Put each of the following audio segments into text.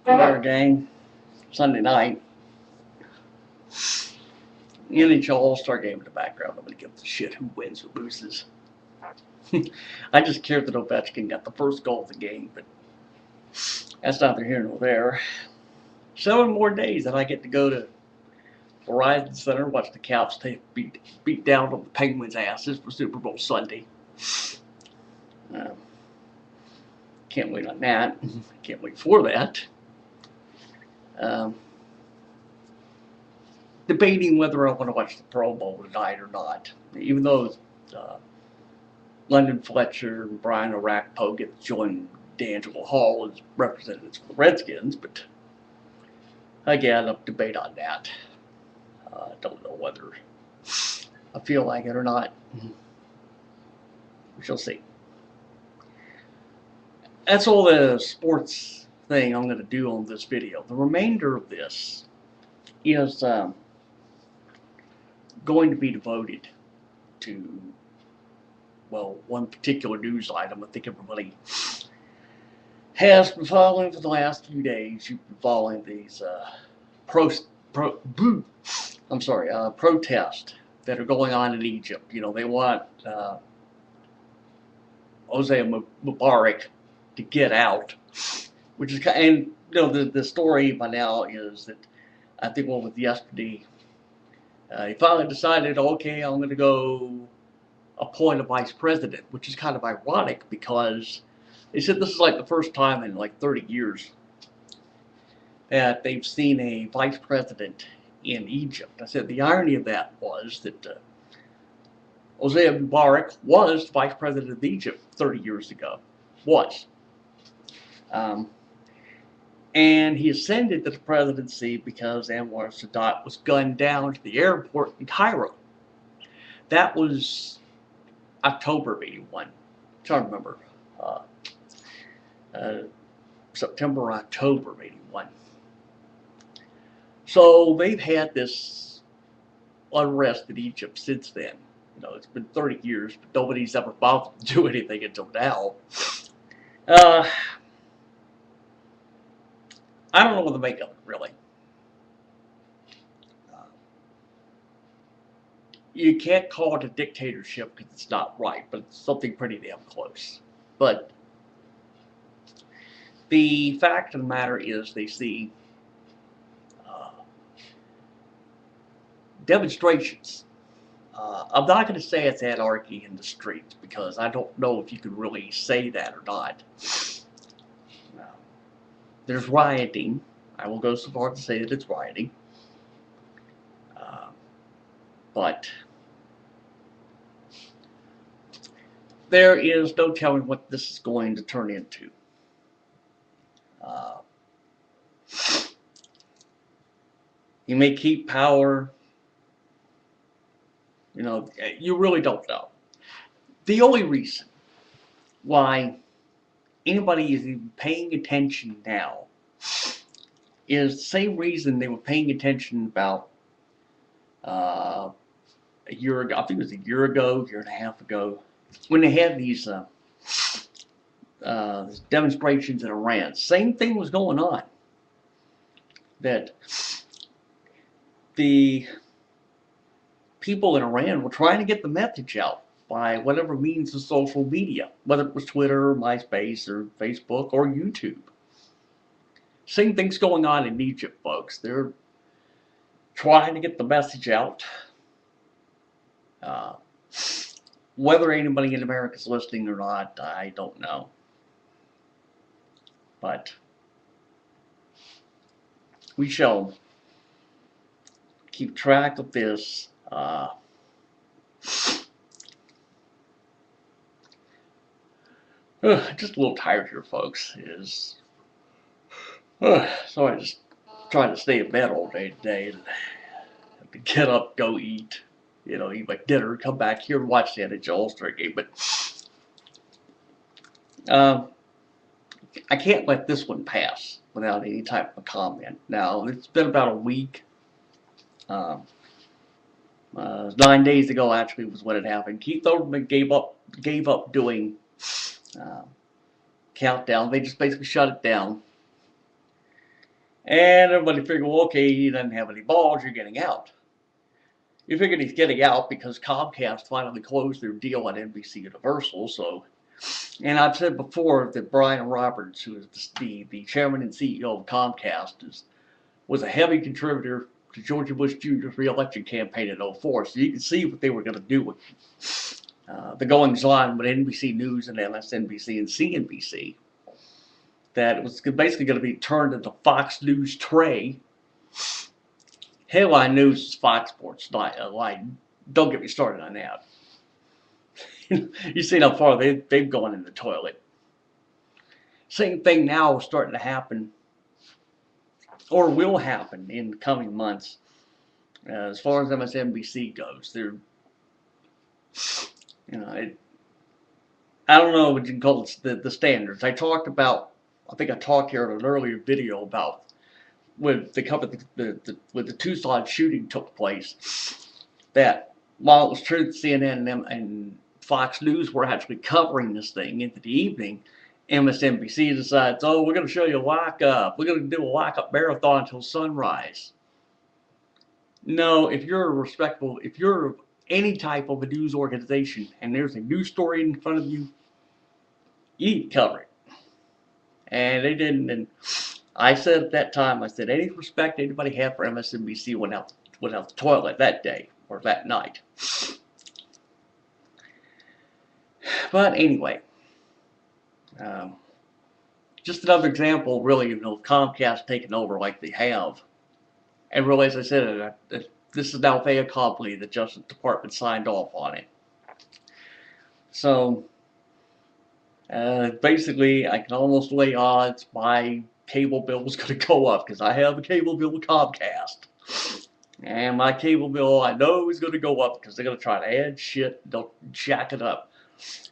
Our game Sunday night. NHL All-Star game in the background. Nobody gives a shit who wins or loses. I just care that Ovechkin got the first goal of the game, but that's neither here nor there. 7 more days that I get to go to Verizon Center, watch the Caps beat down on the Penguins' asses for Super Bowl Sunday. Uh, can't wait on that. Can't wait for that. Um, Debating whether I want to watch the Pro Bowl tonight or not, even though uh, London Fletcher and Brian Orakpo get to join D'Angelo Hall as representatives for the Redskins, but again, I'll debate on that. Don't know whether I feel like it or not. We shall see. That's all the sports thing I'm going to do on this video. The remainder of this is going to be devoted to, well, one particular news item I think everybody has been following for the last few days. You've been following these protests that are going on in Egypt. You know, they want Hosea Mubarak to get out, which is, and you know, the story by now is that I think what was yesterday, he finally decided, okay, I'm going to go appoint a vice president, which is kind of ironic because they said this is like the first time in like 30 years that they've seen a vice president in Egypt. I said the irony of that was that Hosea Mubarak was vice president of Egypt 30 years ago. Was. And he ascended to the presidency because Anwar Sadat was gunned down to the airport in Cairo. That was October of '81. I'm trying to remember. September or October of '81. So they've had this unrest in Egypt since then. You know, it's been 30 years, but nobody's ever bothered to do anything until now. I don't know what to make of it, really. You can't call it a dictatorship because it's not right, but it's something pretty damn close. But the fact of the matter is they see demonstrations. I'm not going to say it's anarchy in the streets because I don't know if you could really say that or not. There's rioting. I will go so far as to say that it's rioting. But there is no telling what this is going to turn into. He may keep power. You know, you really don't know. The only reason why anybody is even paying attention now is the same reason they were paying attention about a year ago. I think it was a year and a half ago, when they had these demonstrations in Iran. Same thing was going on. That the people in Iran were trying to get the message out by whatever means of social media, whether it was Twitter, or MySpace, or Facebook, or YouTube. Same thing's going on in Egypt, folks. They're trying to get the message out. Whether anybody in America is listening or not, I don't know. But we shall keep track of this. Just a little tired here, folks. So I just try to stay in bed all day today and have to get up, go eat, you know, eat my dinner, come back here and watch the NHL All-Star game. But I can't let this one pass without any type of comment. Now, it's been about a week. 9 days ago, actually, was when it happened. Keith Olbermann gave up doing countdown. They just basically shut it down. And everybody figured, well, okay, he doesn't have any balls, you're getting out. You figured he's getting out because Comcast finally closed their deal at NBC Universal. So, and I've said before that Brian Roberts, who is the chairman and CEO of Comcast, was a heavy contributor to George Bush Jr.'s re-election campaign in '04. So you can see what they were going to do with the goings on with NBC News and MSNBC and CNBC. That it was basically going to be turned into Fox News Trey. Headline News is Fox Sports Light. Don't get me started on that. You see how far they've gone in the toilet. Same thing now is starting to happen, or will happen in the coming months. As far as MSNBC goes, they're, I don't know what you can call it, the standards. I think I talked here in an earlier video about when the Tucson shooting took place, that while it was true that CNN and Fox News were actually covering this thing into the evening, MSNBC decides, oh, we're going to show you a lockup. We're going to do a lockup marathon until sunrise. No, if you're any type of a news organization and there's a news story in front of you, you need to cover it. And they didn't. And I said at that time, I said, any respect anybody had for MSNBC went out the toilet that day or that night. But anyway, just another example, really, of Comcast taking over like they have. And really, as I said, this is now fait accompli. The Justice Department signed off on it. So, basically, I can almost lay odds my cable bill is going to go up because I have a cable bill with Comcast. And my cable bill, I know, is going to go up because they're going to try to add shit, they'll jack it up.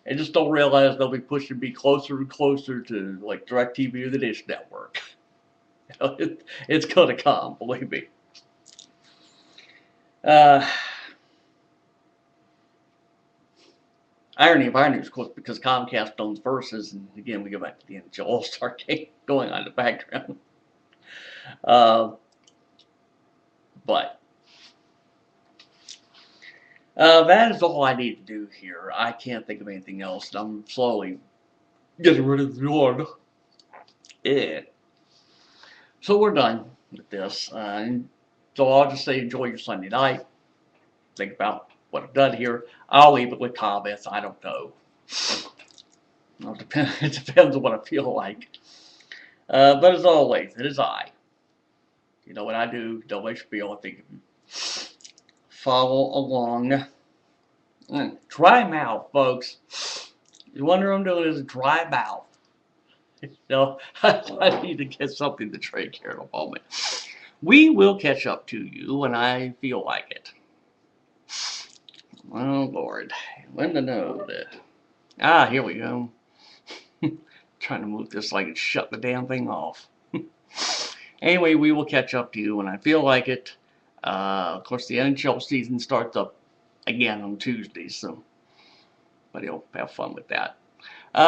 And just don't realize they'll be pushing me closer and closer to like DirecTV or the Dish Network. It's going to come, believe me. Irony of irony, of course, because Comcast owns Versus, and again, we go back to the NHL All-Star game going on in the background. But that is all I need to do here. I can't think of anything else. I'm slowly getting rid of the yawn. Yeah. So we're done with this. So I'll just say enjoy your Sunday night. Think about what I've done here. I'll leave it with comments. I don't know. It depends on what I feel like. But as always, it is I. You know what I do. Don't let you feel. I think follow along. Dry mouth, folks. You wonder what I'm doing is a dry mouth. No, I need to get something to drink here in a moment. We will catch up to you when I feel like it. Oh, Lord. When to know that. Here we go. Trying to move this like it shut the damn thing off. Anyway, we will catch up to you when I feel like it. Of course, the NHL season starts up again on Tuesday, so but you'll have fun with that.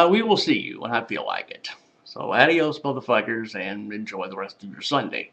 We will see you when I feel like it. So adios, motherfuckers, and enjoy the rest of your Sunday.